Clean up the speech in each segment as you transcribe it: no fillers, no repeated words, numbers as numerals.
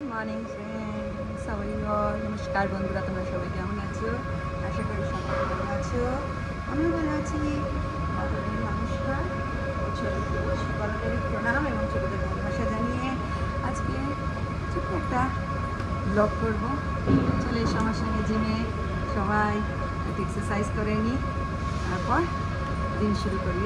Morning friends, how are you all? নমস্কার বন্ধুরা, তোমরা সবাই কেমন আছো? আশা করি সবাই ভালো আছো। আমিও ভালো আছি। বড়দের নমস্কার ও বড়দের প্রণাম এবং ছোটদের ভালোবাসা জানিয়ে আজকে ছোট্ট একটা ব্লগ করবো। চলে এসো আমার সঙ্গে জিমে, সবাই একটু এক্সারসাইজ করে নিই, তারপর দিন শুরু করি।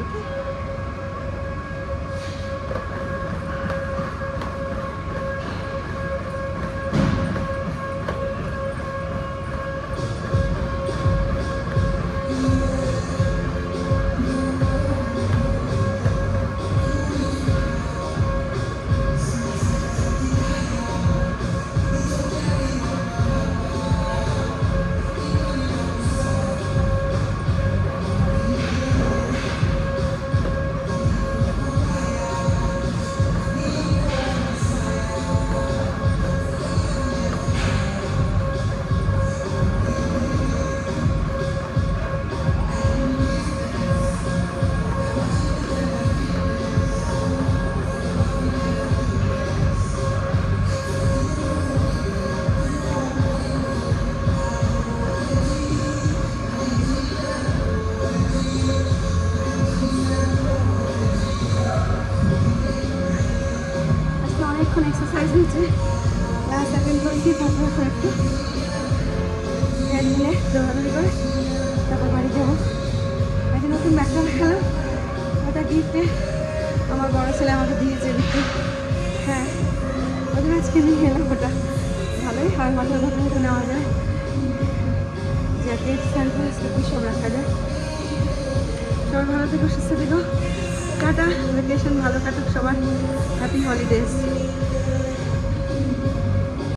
ওকে, অনেকক্ষণ এক্সারসাইজ হয়েছে। লাস্ট সেকেন্ড করেছি, তারপর একটু মিলে দৌড়াদৌড়ি করে তারপর বাড়ি যাবো। একটা নতুন ব্যাগটা দেখালাম, ওটা গিফটে আমার বড় ছেলে আমাকে দিয়েছে দিতে। হ্যাঁ, ওদের আজকে নিয়ে এলাম। ওটা ভালোই হয়, মাথার মতো মতো নেওয়া যায়, জ্যাকেট স্যান্ডেল সব রাখা যায়। সবাই ভালো থেকো, সুস্থ থেকো, টাটা। ভ্যাকেশন ভালো কাটুক সবার, হ্যাপি হলিডেজ।